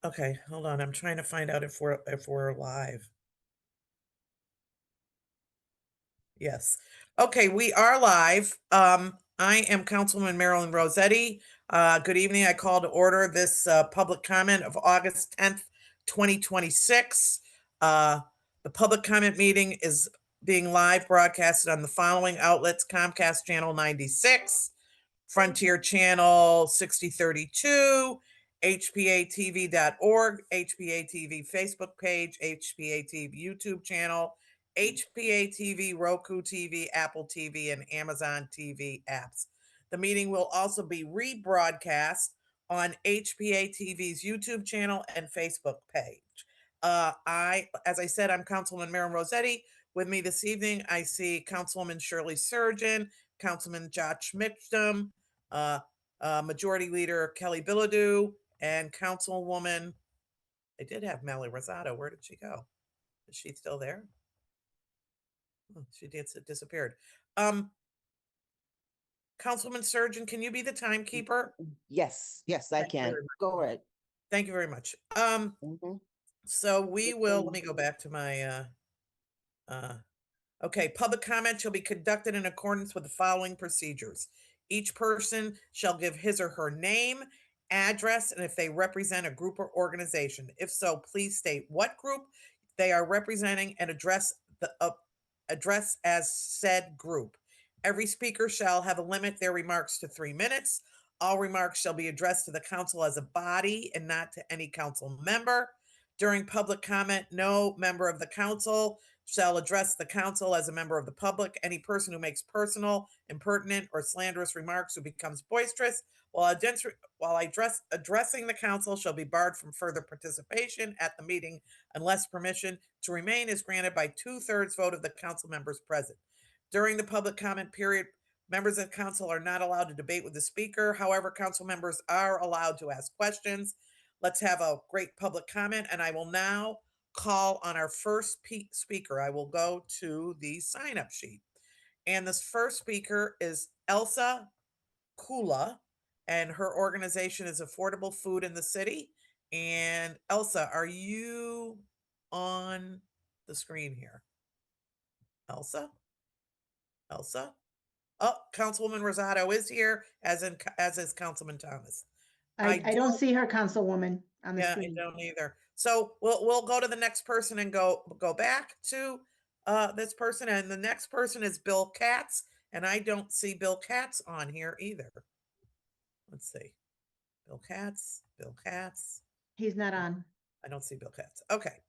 Okay, hold on. I'm trying to find out if we're live. Yes. Okay, we are live. I am Councilwoman Marilyn Rossetti. Good evening. I call to order this public comment of August 10th, 2026. The public comment meeting is being live broadcasted on the following outlets: Comcast Channel 96, Frontier Channel 6032, HPA-TV.org, HPA-TV Facebook page, HPA-TV YouTube channel, HPA-TV, Roku TV, Apple TV, and Amazon TV apps. The meeting will also be rebroadcast on HPA-TV's YouTube channel and Facebook page. As I said, I'm Councilwoman Marilyn Rossetti. With me this evening, I see Councilwoman Shirley Surgeon, Councilman Josh Mitchum, uh, Majority Leader Kelly Bilodeau, and Councilwoman. I did have Melly Rosado. Where did she go? Is she still there? Oh, she disappeared. Um, Councilwoman Surgeon, can you be the timekeeper? Yes, I Thank you can. very much. Go ahead. Thank you very much. Mhm. So we will. Let me go back to my. Uh, Okay, public comment shall be conducted in accordance with the following procedures. Each person shall give his or her name, address, and if they represent a group or organization. If so, please state what group they are representing and address as said group. Every speaker shall have a limit their remarks to 3 minutes. All remarks shall be addressed to the council as a body and not to any council member. During public comment, no member of the council shall address the council as a member of the public. Any person who makes personal, impertinent, or slanderous remarks who becomes boisterous while addressing the council shall be barred from further participation at the meeting unless permission to remain is granted by 2/3 vote of the council members present. During the public comment period, members of council are not allowed to debate with the speaker. However, council members are allowed to ask questions. Let's have a great public comment, and I will now call on our first speaker. I will go to the sign up sheet. And this first speaker is Elsa Kula, and her organization is Affordable Food in the City. And Elsa, are you on the screen here? Elsa? Elsa? Oh, Councilwoman Rosado is here, as is Councilman Thomas. I don't see her, Councilwoman, on the Yeah, I screen. don't either. So we'll go to the next person and go back to this person, and the next person is Bill Katz, and I don't see Bill Katz on here either. Let's see. Bill Katz, Bill Katz. He's not on. I don't see Bill Katz. Okay.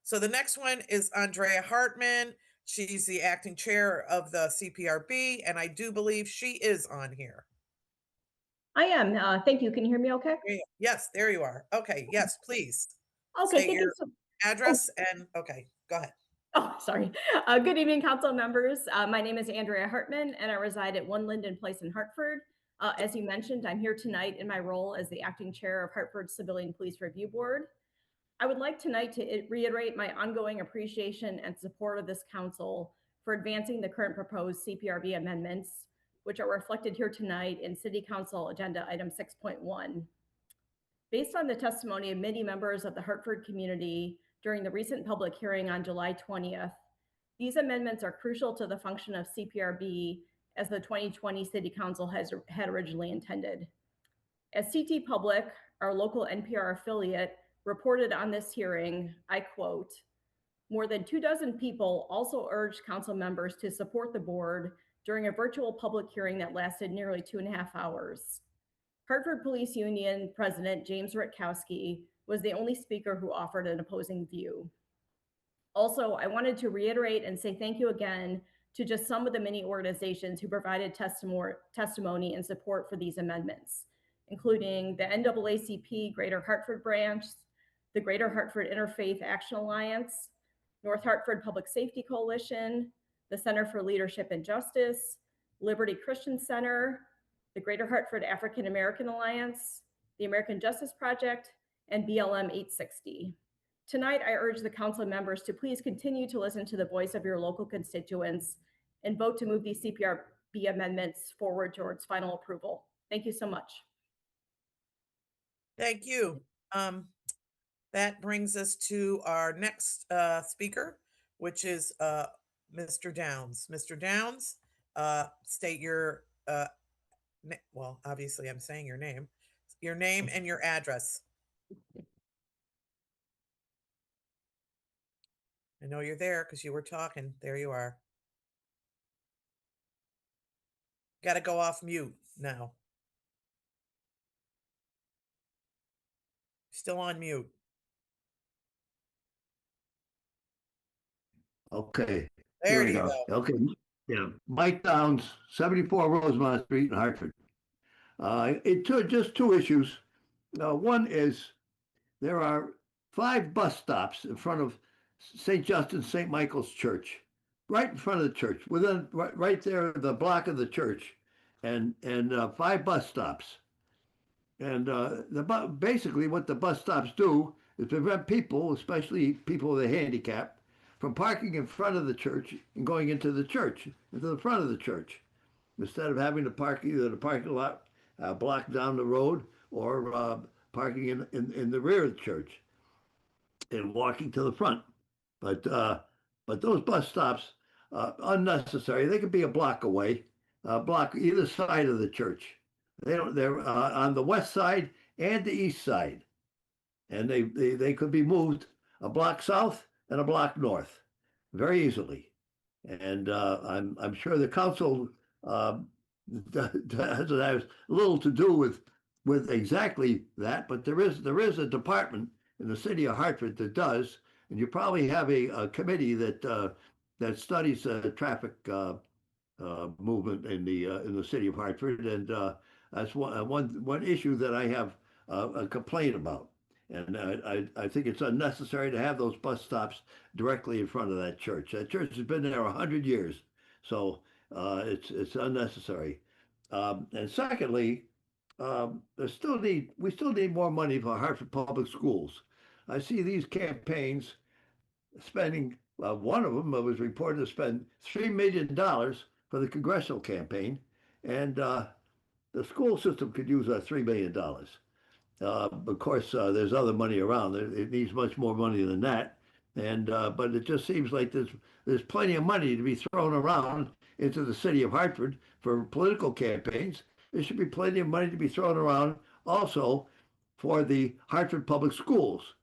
So the next one is Andrea Hartman. She's the acting chair of the CPRB, and I do believe she is on here. I am. Thank you. Can you hear me okay? Yes, there you are. Okay. Yes, please. Okay, State thank you your so oh, address and okay, go ahead. oh, sorry. Good evening, council members. My name is Andrea Hartman, and I reside at 1 Linden Place in Hartford. As you mentioned, I'm here tonight in my role as the acting chair of Hartford Civilian Police Review Board. I would like tonight to reiterate my ongoing appreciation and support of this council for advancing the current proposed CPRB amendments, which are reflected here tonight in City Council Agenda Item 6.1. Based on the testimony of many members of the Hartford community during the recent public hearing on July 20th, these amendments are crucial to the function of CPRB as the 2020 City Council had originally intended. As CT Public, our local NPR affiliate, reported on this hearing, I quote, "More than 24 people also urged council members to support the board during a virtual public hearing that lasted nearly 2.5 hours. Hartford Police Union President James Rutkowski was the only speaker who offered an opposing view. Also, I wanted to reiterate and say thank you again to just some of the many organizations who provided testimony and support for these amendments, including the NAACP Greater Hartford Branch, the Greater Hartford Interfaith Action Alliance, North Hartford Public Safety Coalition, the Center for Leadership and Justice, Liberty Christian Center, the Greater Hartford African American Alliance, the American Justice Project, and BLM 860. Tonight, I urge the council members to please continue to listen to the voice of your local constituents and vote to move these CPRB amendments forward towards final approval. Thank you so much. Thank you. That brings us to our next speaker, which is Mr. Downs. Mr. Downs, state your, well, obviously I'm saying your name and your address. I know you're there because you were talking. There you are. Got to go off mute now. Still on mute. Okay. There Here we you go. go. Okay. Yeah. Mike Downs, 74 Rosemont Street in Hartford. It took just two issues. One is there are 5 bus stops in front of St. Justin St. Michael's Church, right in front of the church, within right there, the block of the church, and 5 bus stops. And basically, what the bus stops do is prevent people, especially people with a handicap, from parking in front of the church and going into the church, into the front of the church, instead of having to park either the parking lot block down the road or parking in the rear of the church and walking to the front. But those bus stops unnecessary. They could be a block away, block either side of the church. They're on the west side and the east side, and they could be moved a block south and a block north very easily. And I'm sure the council has little to do with exactly that, but there is a department in the city of Hartford that does, and you probably have a committee that studies traffic movement in the city of Hartford, and that's one issue that I have a complaint about. And I think it's unnecessary to have those bus stops directly in front of that church. That church has been there 100 years, so it's unnecessary. And secondly, we still need more money for Hartford Public Schools. I see these campaigns spending. One of them was reported to spend $3 million for the congressional campaign, and the school system could use $3 million. Of course, there's other money around. It needs much more money than that, and but it just seems like there's plenty of money to be thrown around into the city of Hartford for political campaigns. There should be plenty of money to be thrown around also for the Hartford Public Schools,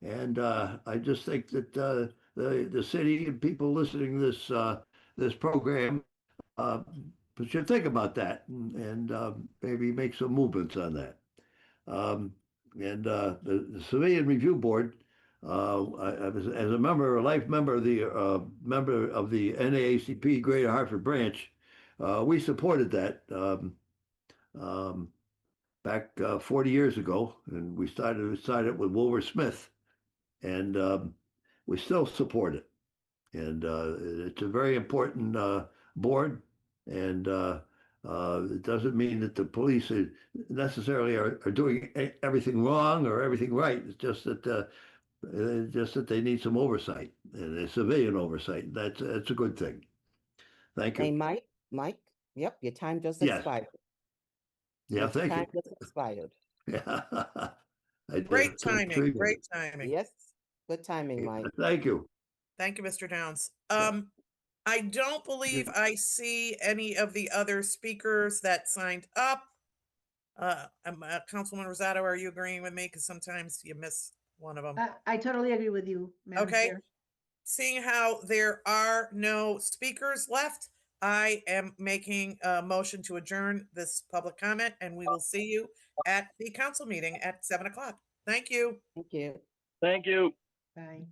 and I just think that the city and people listening to this program should think about that and maybe make some movements on that. And the Civilian Review Board, as a member, a life member of the NAACP Greater Hartford branch, we supported that back 40 years ago, and we started with Wilbur Smith, and we still support it. And it's a very important board, and it doesn't mean that the police necessarily are doing everything wrong or everything right. It's just that they need some oversight, and a civilian oversight. That's a good thing. Thank Hey, you. Mike, yep, your time just Yes. expired. Yeah, Your thank time you. just expired. Yeah. Great timing. Great timing. Yes, good timing, Mike. Thank you. Thank you, Mr. Downs. Yeah. I don't believe I see any of the other speakers that signed up. Councilman Rosado, are you agreeing with me? Because sometimes you miss one of them. I totally agree with you, Madam Okay. Chair. Seeing how there are no speakers left, I am making a motion to adjourn this public comment, and we will see you at the council meeting at 7 o'clock. Thank you. Thank you. Thank you. Bye.